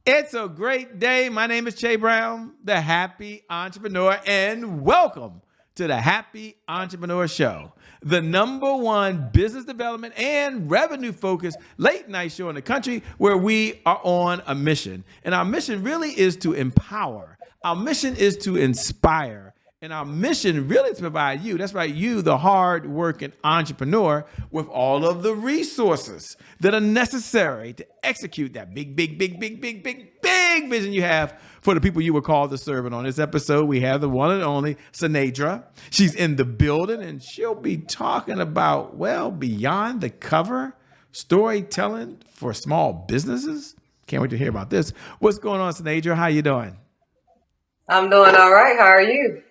It's a great day. My name is Che Brown, the Happy Entrepreneur, and welcome to the Happy Entrepreneur Show, the #1 business development and revenue focused late night show in the country where we are on a mission. And our mission really is to empower. Our mission is to inspire. And our mission really is to provide you, that's right, you, the hard-working entrepreneur, with all of the resources that are necessary to execute that big vision you have for the people you were called to serve. And on this episode, we have the one and only Shenedra. She's in the building, and she'll be talking about, well, beyond the cover, storytelling for small businesses. Can't wait to hear about this. What's going on, Shenedra? How you doing? I'm doing all right. How are you?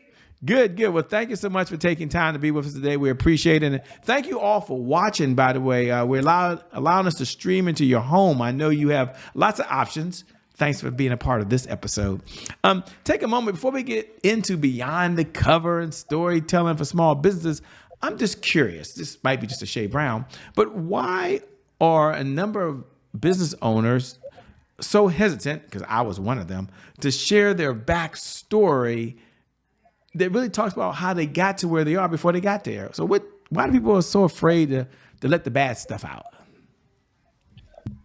Good. Well, thank you so much for taking time to be with us today. We appreciate it. And thank you all for watching, by the way. We're allowing us to stream into your home. I know you have lots of options. Thanks for being a part of this episode. Take a moment before we get into beyond the cover and storytelling for small businesses. I'm just curious. This might be just a Shea Brown, but why are a number of business owners so hesitant, because I was one of them, to share their backstory that really talks about how they got to where they are before they got there? So why do people are so afraid to let the bad stuff out?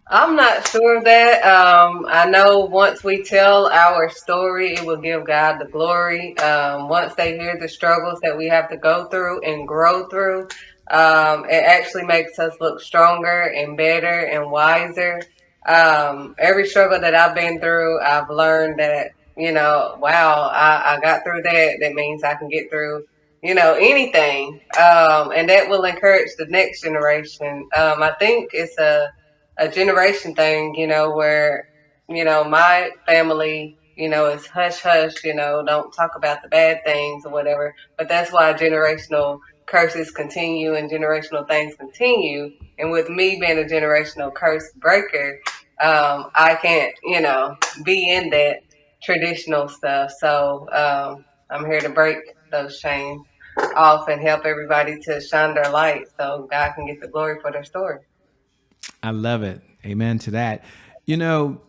I'm not sure of that. I know once we tell our story, it will give God the glory. Once they hear the struggles that we have to go through and grow through, it actually makes us look stronger and better and wiser. Every struggle that I've been through, I've learned that, wow, I got through that. That means I can get through, anything. And that will encourage the next generation. I think it's a generation thing, where, my family, is hush hush, don't talk about the bad things or whatever. But that's why generational curses continue and generational things continue. And with me being a generational curse breaker, I can't, be in that traditional stuff. So I'm here to break those chains off and help everybody to shine their light so God can get the glory for their story. I love it. Amen to that. You know,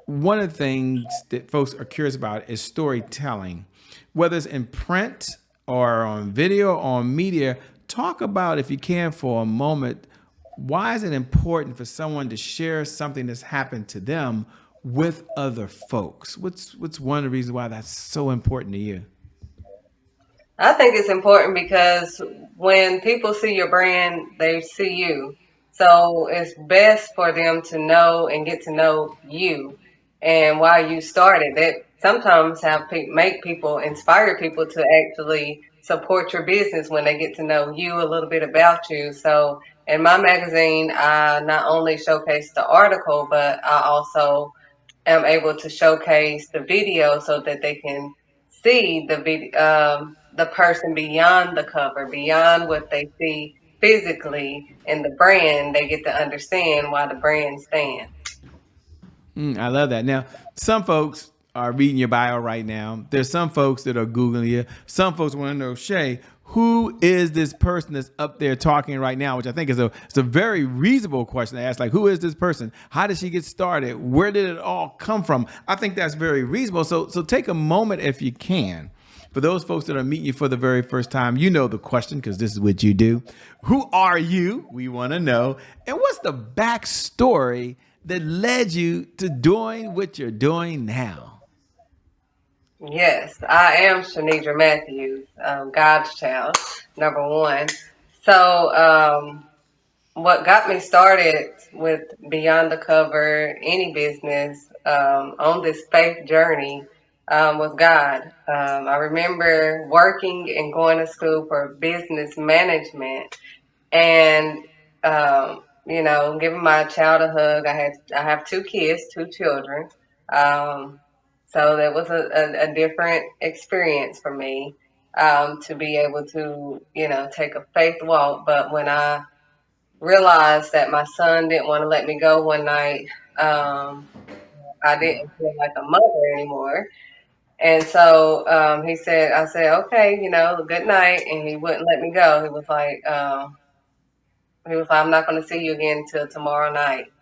one of the things that folks are curious about is storytelling, whether it's in print or on video or on media. Talk about, if you can, for a moment, why is it important for someone to share something that's happened to them with other folks? What's one of the reasons why that's so important to you? I think it's important because when people see your brand, they see you. So it's best for them to know and get to know you and why you started. That sometimes make people inspire people to actually support your business when they get to know you, a little bit about you. So in my magazine, I not only showcase the article, but I also am able to showcase the video so that they can see the person beyond the cover, beyond what they see physically in the brand. They get to understand why the brand stands. I love that. Now, some folks are reading your bio right now. There's some folks that are Googling you. Some folks want to know, Shay, who is this person that's up there talking right now? Which I think it's a very reasonable question to ask. Like, who is this person? How did she get started? Where did it all come from? I think that's very reasonable. So take a moment if you can. For those folks that are meeting you for the very first time, you know the question because this is what you do. Who are you? We want to know. And what's the backstory that led you to doing what you're doing now? Yes, I am Shenedra Matthews, God's child, #1. So, what got me started with Beyond the Cover, any business, on this faith journey, was God. I remember working and going to school for business management and, giving my child a hug. I have 2 kids, 2 children. Um, so that was a different experience for me, to be able to, take a faith walk. But when I realized that my son didn't want to let me go one night, um, I didn't feel like a mother anymore. And so I said, okay, good night. And he wouldn't let me go. He was like, I'm not going to see you again until tomorrow night.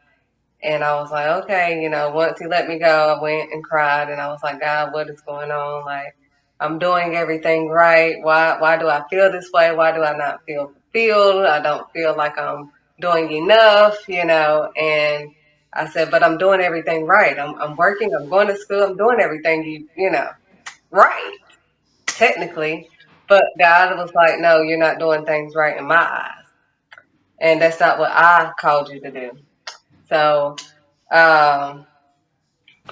And I was like, okay, once he let me go, I went and cried, and I was like, God, what is going on? Like, I'm doing everything right. Why do I feel this way? Why do I not feel fulfilled? I don't feel like I'm doing enough. And I said, but I'm doing everything right. I'm working, I'm going to school, I'm doing everything right, technically. But God was like, no, you're not doing things right in my eyes. And that's not what I called you to do. So um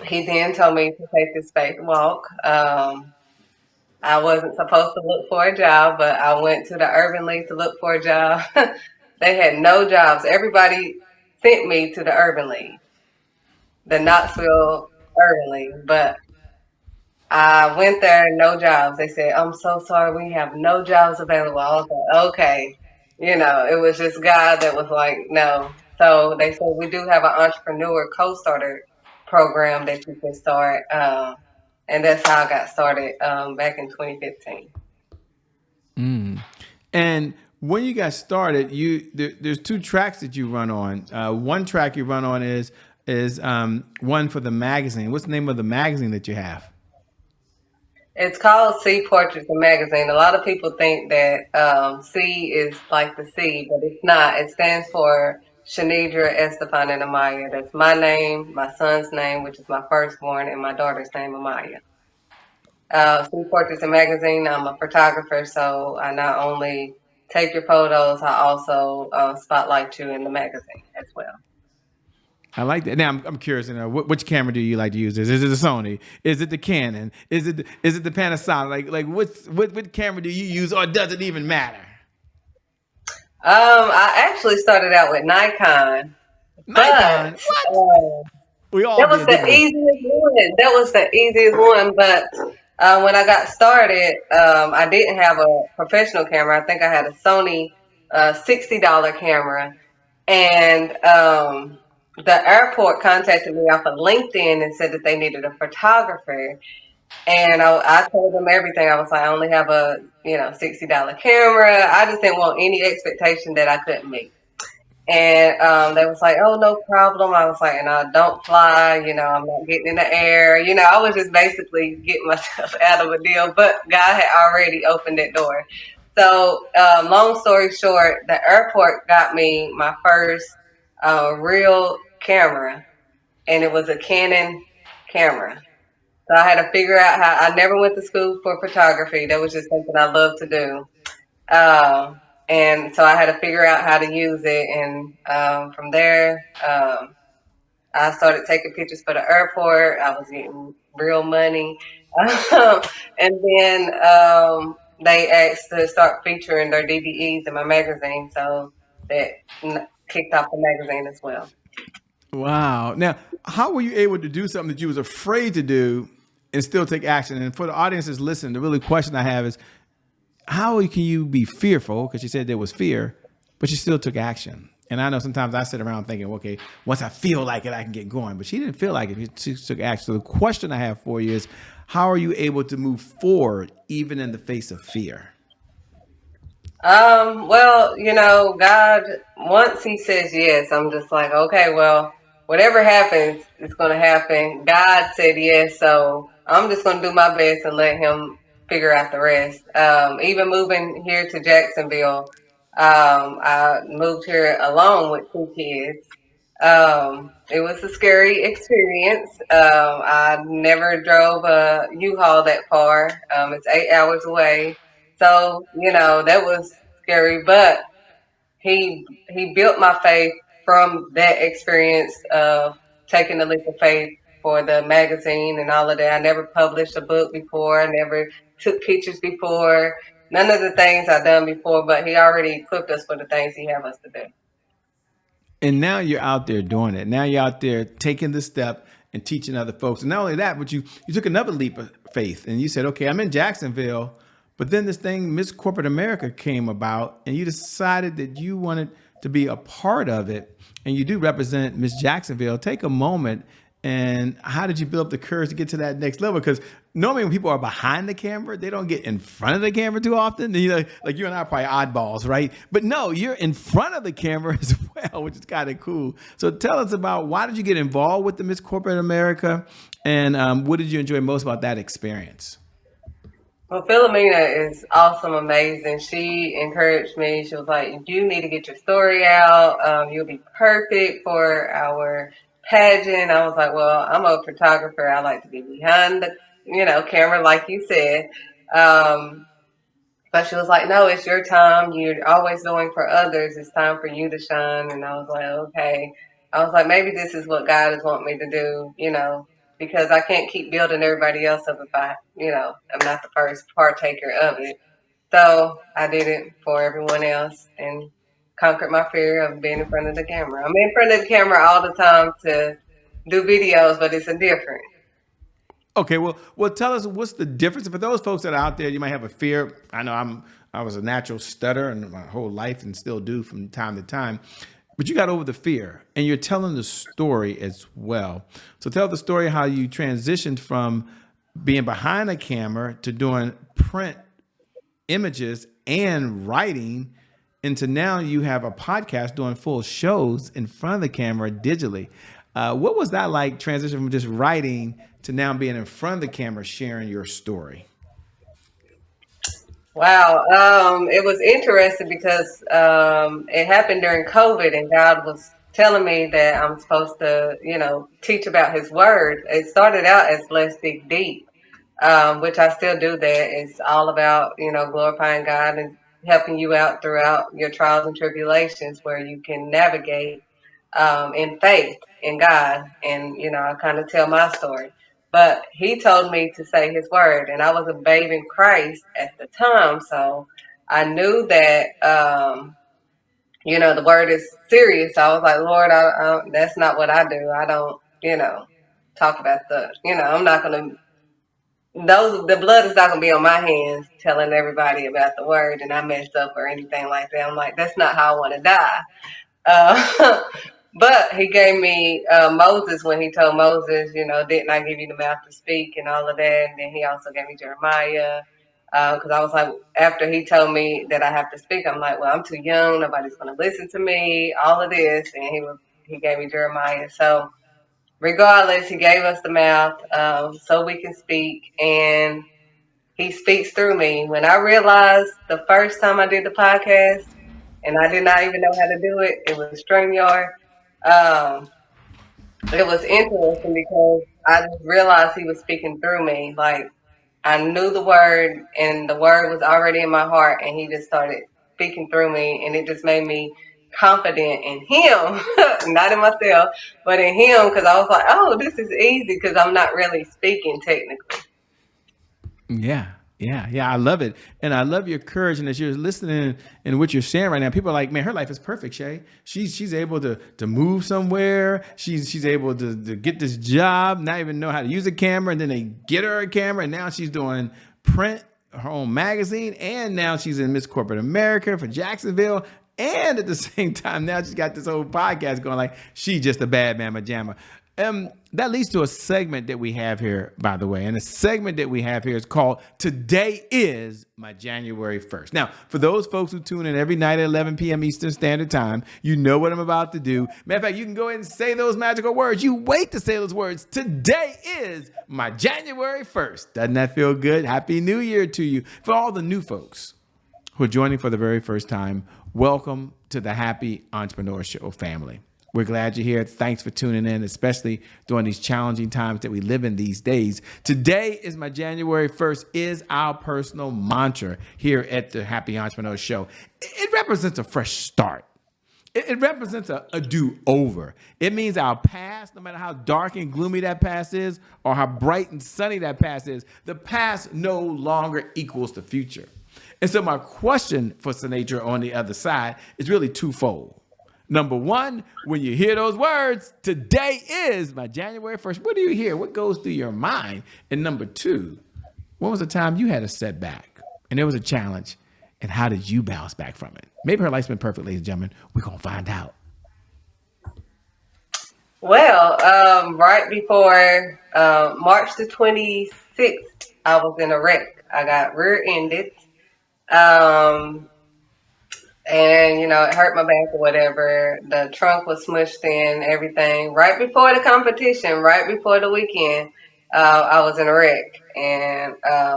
he then told me to take this faith walk. I wasn't supposed to look for a job, but I went to the Urban League to look for a job. They had no jobs. Everybody sent me to the Urban League, the Knoxville Urban League, but I went there, no jobs. They said, I'm so sorry, we have no jobs available. I was like, okay. It was just God that was like, no. So they said, we do have an entrepreneur co-starter program that you can start. And that's how I got started back in 2015. And when you got started, there's two tracks that you run on. One track you run on is one for the magazine. What's the name of the magazine that you have? It's called Sea Portraits and Magazine. A lot of people think that C is like the sea, but it's not. It stands for Shenedra, Estefan, and Amaya. That's my name, my son's name, which is my firstborn, and my daughter's name, Amaya. Sea Portraits and Magazine, I'm a photographer, so I not only take your photos, I also spotlight you in the magazine as well. I like that. Now I'm curious to know which camera do you like to use? Is it the Sony? Is it the Canon? Is it the Panasonic? Like what camera do you use, or does it even matter? I actually started out with Nikon, Nikon. but What? We all that was did, the didn't we? easiest one. That was the easiest one. But when I got started, I didn't have a professional camera. I think I had a Sony $60 camera. And the airport contacted me off of LinkedIn and said that they needed a photographer. And I told them everything. I was like, I only have a $60 camera. I just didn't want any expectation that I couldn't meet. And they was like, oh, no problem. I was like, and I don't fly, I'm not getting in the air. I was just basically getting myself out of a deal, but God had already opened that door. So, long story short, the airport got me my first real camera, and it was a Canon camera. So I had to figure out how. I never went to school for photography. That was just something I love to do. And so I had to figure out how to use it. And from there, I started taking pictures for the airport. I was getting real money. And then they asked to start featuring their DVEs in my magazine. So that kicked off the magazine as well. Wow. Now, how were you able to do something that you was afraid to do and still take action? And for the audiences listening, the really question I have is, how can you be fearful? Because you said there was fear, but you still took action. And I know sometimes I sit around thinking, okay, once I feel like it, I can get going. But she didn't feel like it. She took action. So the question I have for you is, how are you able to move forward even in the face of fear? Well, God, once He says yes, I'm just like, okay, well, whatever happens, it's going to happen. God said yes, so I'm just going to do my best and let Him figure out the rest. Even moving here to Jacksonville, I moved here alone with two kids. It was a scary experience. I never drove a U-Haul that far. It's 8 hours away. So, that was scary, but he built my faith from that experience of taking the leap of faith for the magazine and all of that. I never published a book before. I never took pictures before. None of the things I've done before, but he already equipped us for the things he have us to do. And now you're out there doing it. Now you're out there taking the step and teaching other folks. And not only that, but you took another leap of faith and you said, okay, I'm in Jacksonville, but then this thing, Miss Corporate America, came about and you decided that you wanted to be a part of it. And you do represent Miss Jacksonville. Take a moment And how did you build up the courage to get to that next level? Because normally when people are behind the camera, they don't get in front of the camera too often. You know, like you and I are probably oddballs, right? But no, you're in front of the camera as well, which is kind of cool. So tell us about, why did you get involved with the Miss Corporate America? And what did you enjoy most about that experience? Well, Philomena is awesome, amazing. She encouraged me. She was like, "You need to get your story out. You'll be perfect for our pageant." I was like, "Well, I'm a photographer. I like to be behind the, camera, like you said." Um, but she was like, "No, it's your time. You're always doing for others. It's time for you to shine." And I was like, "Okay." I was like, "Maybe this is what God is wanting me to do, because I can't keep building everybody else up if I'm not the first partaker of it." So I did it for everyone else and conquered my fear of being in front of the camera. I'm in front of the camera all the time to do videos, but it's a different. Okay, well, tell us what's the difference for those folks that are out there. You might have a fear. I know I was a natural stutterer and my whole life, and still do from time to time. But you got over the fear, and you're telling the story as well. So tell the story how you transitioned from being behind a camera to doing print images and writing, into now you have a podcast doing full shows in front of the camera digitally. What was that like, transition from just writing to now being in front of the camera sharing your story? Wow. It was interesting because it happened during COVID, and God was telling me that I'm supposed to, teach about His Word. It started out as Let's Dig Deep, which I still do that. It's all about, glorifying God and helping you out throughout your trials and tribulations where you can navigate in faith in God. And, I kind of tell my story. But he told me to say his word, and I was a babe in Christ at the time. So I knew that, the word is serious. So I was like, Lord, that's not what I do. I don't, talk about I'm not going to the blood is not gonna be on my hands telling everybody about the word and I messed up or anything like that. I'm like, that's not how I want to die. Uh, but he gave me Moses when he told Moses, didn't I give you the mouth to speak and all of that. And then he also gave me Jeremiah, because I was like, after he told me that I have to speak, I'm like, well, I'm too young, nobody's gonna listen to me, all of this. And he gave me Jeremiah. So regardless, he gave us the mouth, so we can speak, and he speaks through me. When I realized the first time I did the podcast, and I did not even know how to do it, it was StreamYard. Um, it was interesting because I just realized he was speaking through me. Like, I knew the word, and the word was already in my heart, and he just started speaking through me, and it just made me confident in him, not in myself, but in him, because I was like, oh, this is easy because I'm not really speaking technically. Yeah, yeah. I love it. And I love your courage. And as you're listening and what you're saying right now, people are like, man, her life is perfect, Shay. She's able to move somewhere. She's able to get this job, not even know how to use a camera. And then they get her a camera. And now she's doing print, her own magazine. And now she's in Miss Corporate America for Jacksonville. And at the same time, now she's got this whole podcast going like, she just a bad mama jamma. That leads to a segment that we have here, by the way. And the segment that we have here is called Today is My January 1st. Now, for those folks who tune in every night at 11 p.m. Eastern Standard Time, you know what I'm about to do. Matter of fact, you can go ahead and say those magical words. You wait to say those words. Today is my January 1st. Doesn't that feel good? Happy New Year to you. For all the new folks who are joining for the very first time, welcome to the Happy Entrepreneur Show family. We're glad you're here. Thanks for tuning in, especially during these challenging times that we live in these days. Today is my January 1st is our personal mantra here at the Happy Entrepreneur Show. It represents a fresh start. It represents a do-over. It means our past, no matter how dark and gloomy that past is, or how bright and sunny that past is, the past no longer equals the future. And so my question for Shenedra on the other side is really twofold. Number one, when you hear those words, today is my January 1st, what do you hear? What goes through your mind? And number two, when was the time you had a setback and there was a challenge, and how did you bounce back from it? Maybe her life's been perfect, ladies and gentlemen. We're going to find out. Well, right before March the 26th, I was in a wreck. I got rear-ended. Um, and it hurt my back or whatever. The trunk was smushed in, everything. Right before the competition, right before the weekend, I was in a wreck, and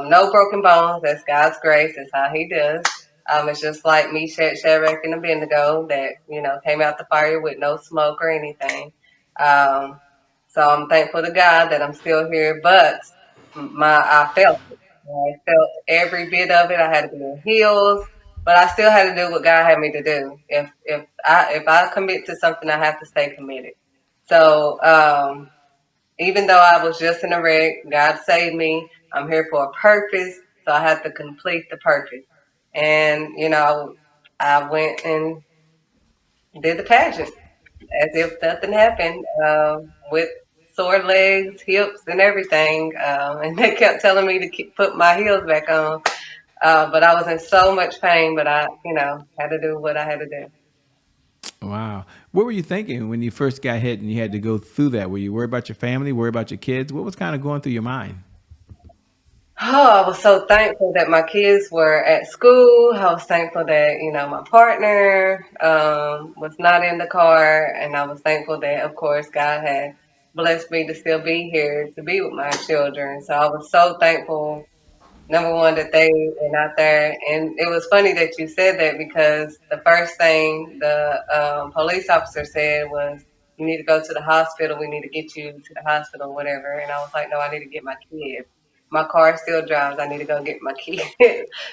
no broken bones. That's God's grace. That's how He does. It's just like me, Shadrach, and Abednego that came out the fire with no smoke or anything. Um, so I'm thankful to God that I'm still here, but I felt it. I felt every bit of it. I had to be in heels, but I still had to do what God had me to do. If I commit to something, I have to stay committed. So even though I was just in a wreck, God saved me. I'm here for a purpose, so I have to complete the purpose. And I went and did the pageant as if nothing happened, with sore legs, hips, and everything. And they kept telling me to put my heels back on. But I was in so much pain, but I had to do what I had to do. Wow. What were you thinking when you first got hit and you had to go through that? Were you worried about your family, worried about your kids? What was kind of going through your mind? Oh, I was so thankful that my kids were at school. I was thankful that, my partner was not in the car. And I was thankful that, of course, God had blessed me to still be here to be with my children. So I was so thankful, number one, that they were not there. And it was funny that you said that because the first thing the police officer said was, "You need to go to the hospital. We need to get you to the hospital, whatever." And I was like, "No, I need to get my kids. My car still drives. I need to go get my kids."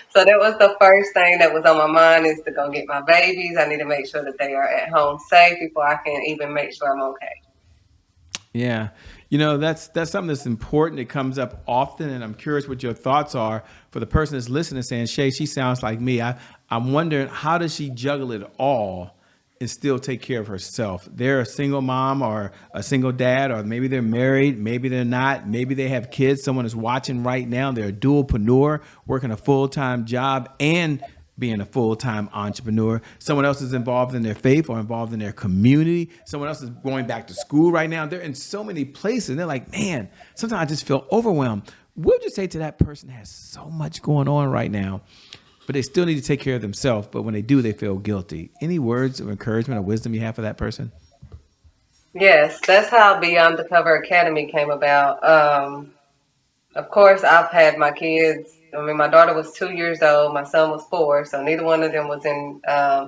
So that was the first thing that was on my mind, is to go get my babies. I need to make sure that they are at home safe before I can even make sure I'm okay. Yeah. That's something that's important. It comes up often, and I'm curious what your thoughts are for the person that's listening, saying, Shay, she sounds like me. I'm wondering, how does she juggle it all and still take care of herself? They're a single mom or a single dad, or maybe they're married, maybe they're not, maybe they have kids. Someone is watching right now. They're a dualpreneur, working a full-time job and being a full-time entrepreneur. Someone else is involved in their faith or involved in their community. Someone else is going back to school right now. They're in so many places. And they're like, man, sometimes I just feel overwhelmed. What would you say to that person that has so much going on right now, but they still need to take care of themselves, but when they do, they feel guilty? Any words of encouragement or wisdom you have for that person? Yes, that's how Beyond the Cover Academy came about. Of course, I've had my kids. I mean, my daughter was 2 years old. My son was four, so neither one of them was in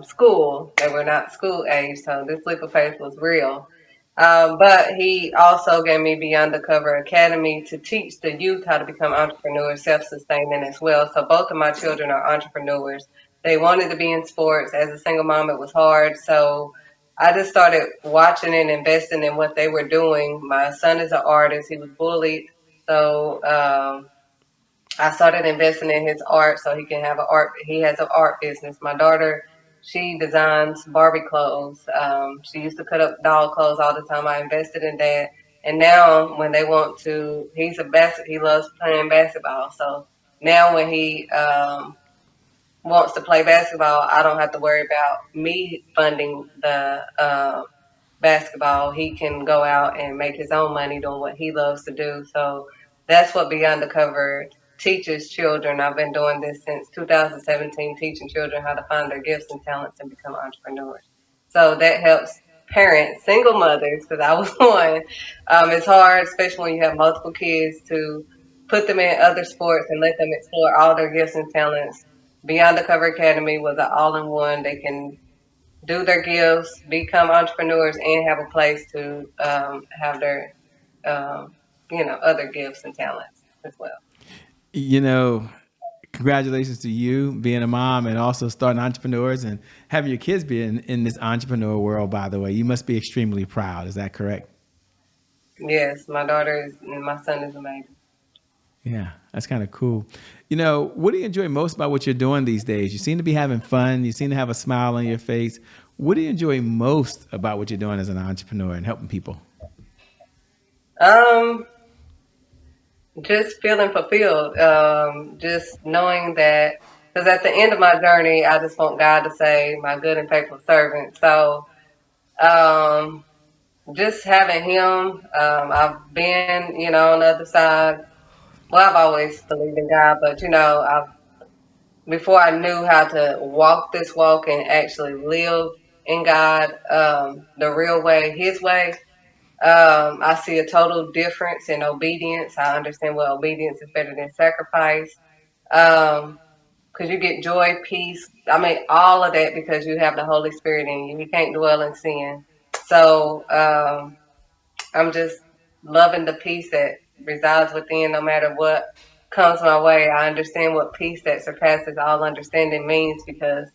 school. They were not school age, so this leap of faith was real. But he also gave me Beyond the Cover Academy to teach the youth how to become entrepreneurs, self-sustaining as well. So both of my children are entrepreneurs. They wanted to be in sports. As a single mom, it was hard. So I just started watching and investing in what they were doing. My son is an artist. He was bullied, so I started investing in his art so he can have an art. He has an art business. My daughter, she designs Barbie clothes. She used to cut up doll clothes all the time. I invested in that, and now when they want to, he loves playing basketball. So now when he wants to play basketball, I don't have to worry about me funding the basketball. He can go out and make his own money doing what he loves to do. So that's what Beyond the Cover teaches children. I've been doing this since 2017, teaching children how to find their gifts and talents and become entrepreneurs. So that helps parents, single mothers, because I was one. It's hard, especially when you have multiple kids, to put them in other sports and let them explore all their gifts and talents. Beyond the Cover Academy was an all-in-one. They can do their gifts, become entrepreneurs, and have a place to have their, other gifts and talents as well. You know, Congratulations to you being a mom and also starting entrepreneurs and having your kids be in this entrepreneur world, by the way. You must be extremely proud. Is that correct? Yes, my daughter is, and my son is amazing. Yeah, that's kind of cool. What do you enjoy most about what you're doing these days? You seem to be having fun. You seem to have a smile on your face. What do you enjoy most about what you're doing as an entrepreneur and helping people? Um, just feeling fulfilled. Just knowing that, because at the end of my journey, I just want God to say, "My good and faithful servant." So, um, just having him. I've been, on the other side. Well, I've always believed in God, but before I knew how to walk this walk and actually live in God, the real way, His way, I see a total difference in obedience. I understand what obedience is better than sacrifice. Um, because you get joy, peace. I mean, all of that because you have the Holy Spirit in you. You can't dwell in sin. So I'm just loving the peace that resides within no matter what comes my way. I understand what peace that surpasses all understanding means because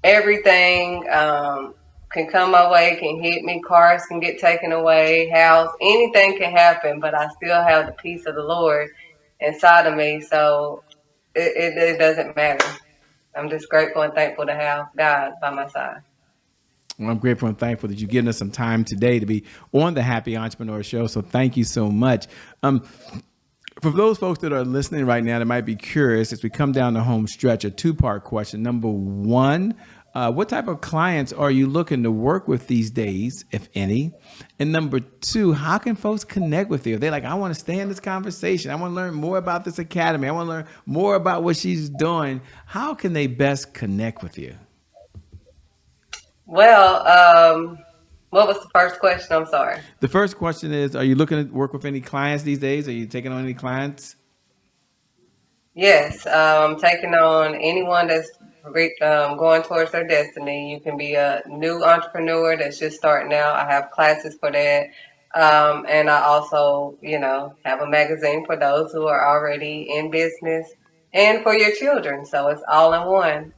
everything can come my way, can hit me, cars can get taken away, house, anything can happen, but I still have the peace of the Lord inside of me. So it doesn't matter. I'm just grateful and thankful to have God by my side. Well, I'm grateful and thankful that you've given us some time today to be on the Happy Entrepreneur Show. So thank you so much. For those folks that are listening right now that might be curious, as we come down the home stretch, a two-part question. Number one, what type of clients are you looking to work with these days, if any? And number two, how can folks connect with you? If they're like, I want to stay in this conversation. I want to learn more about this academy. I want to learn more about what she's doing. How can they best connect with you? Well, what was the first question? I'm sorry. The first question is, are you looking to work with any clients these days? Are you taking on any clients? Yes, taking on anyone that's going towards their destiny. You can be a new entrepreneur that's just starting out. I have classes for that. And I also, have a magazine for those who are already in business and for your children. So it's all in one.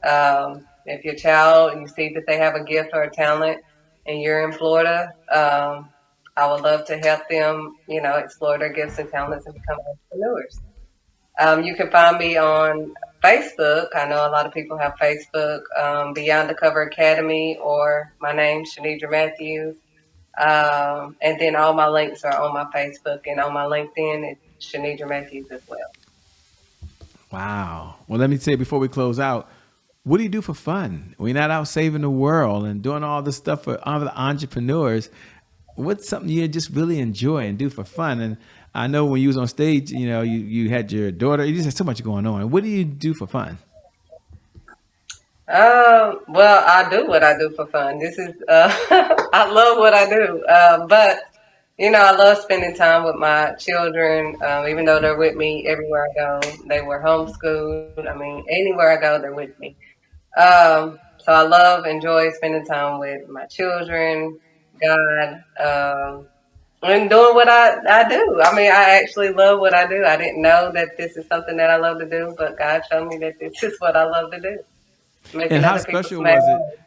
If your child, you see that they have a gift or a talent and you're in Florida, I would love to help them, explore their gifts and talents and become entrepreneurs. You can find me on Facebook. I know a lot of people have Facebook, Beyond the Cover Academy, or my name, Shenedra Matthews. And then all my links are on my Facebook and on my LinkedIn, it's Shenedra Matthews as well. Wow. Well, let me say before we close out, what do you do for fun? We're not out saving the world and doing all this stuff for other entrepreneurs. What's something you just really enjoy and do for fun? And I know when you was on stage, you had your daughter. You just had so much going on. What do you do for fun? Well, I do what I do for fun. This is, I love what I do. But I love spending time with my children, even though they're with me everywhere I go. They were homeschooled. I mean, anywhere I go, they're with me. So I love, enjoy spending time with my children, God, and doing what I do. I mean, I actually love what I do. I didn't know that this is something that I love to do, but God showed me that this is what I love to do, And making how other people special smile. was it?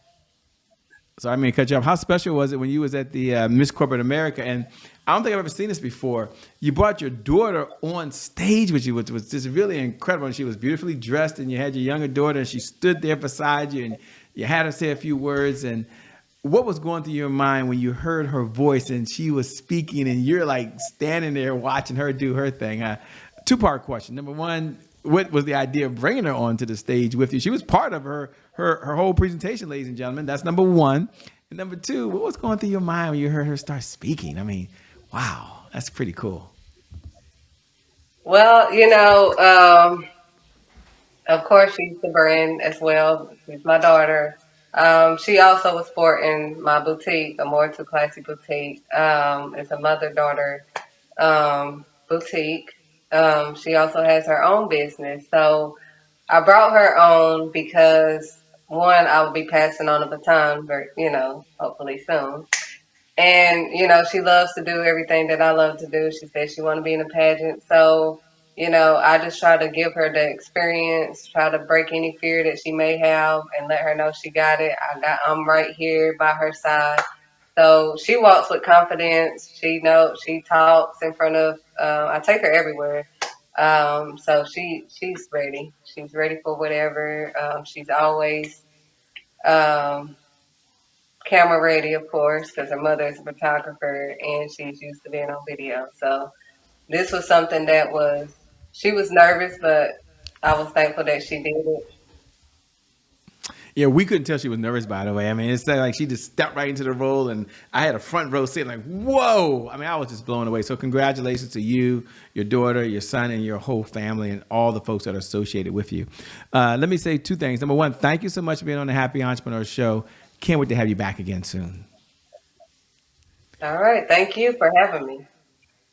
So I mean, cut you off. How special was it when you was at the Miss Corporate America? And I don't think I've ever seen this before. You brought your daughter on stage with you, which was just really incredible. And she was beautifully dressed, and you had your younger daughter, and she stood there beside you, and you had her say a few words. And what was going through your mind when you heard her voice and she was speaking, and you're like standing there watching her do her thing? Two-part question. Number one, what was the idea of bringing her onto the stage with you? She was part of her whole presentation, ladies and gentlemen. That's number one. And number two, what was going through your mind when you heard her start speaking? I mean, wow, that's pretty cool. Well, of course, she's the brand as well. She's my daughter. She also was sporting my boutique, a more too classy boutique. It's a mother daughter boutique. She also has her own business. So I brought her on because one, I will be passing on a baton, hopefully soon. And she loves to do everything that I love to do. She said she want to be in a pageant, so I just try to give her the experience, try to break any fear that she may have, and let her know she got it. I'm right here by her side. So she walks with confidence. She knows she talks in front of. I take her everywhere. So she's ready. She's ready for whatever. She's always um, camera ready, of course, because her mother is a photographer and she's used to being on video. So this was something that she was nervous, but I was thankful that she did it. Yeah, we couldn't tell she was nervous, by the way. I mean, it's like she just stepped right into the role, and I had a front row seat like, whoa. I mean, I was just blown away. So congratulations to you, your daughter, your son, and your whole family, and all the folks that are associated with you. Let me say two things. Number one, thank you so much for being on the Happy Entrepreneur Show. Can't wait to have you back again soon. All right. Thank you for having me.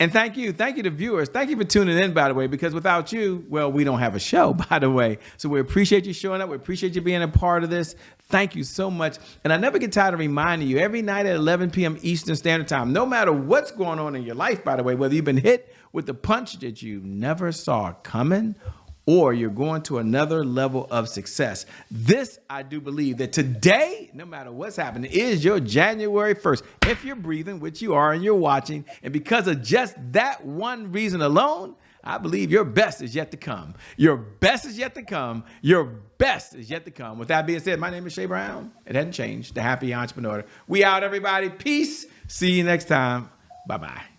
And thank you to viewers. Thank you for tuning in, by the way, because without you, well, we don't have a show, by the way. So we appreciate you showing up. We appreciate you being a part of this. Thank you so much. And I never get tired of reminding you, every night at 11 p.m. Eastern Standard Time, no matter what's going on in your life, by the way, whether you've been hit with the punch that you never saw coming, or you're going to another level of success. This, I do believe that today, no matter what's happening, is your January 1st. If you're breathing, which you are and you're watching, and because of just that one reason alone, I believe your best is yet to come. Your best is yet to come. Your best is yet to come. With that being said, my name is Shay Brown. It hadn't changed. The Happy Entrepreneur. We out, everybody. Peace. See you next time. Bye-bye.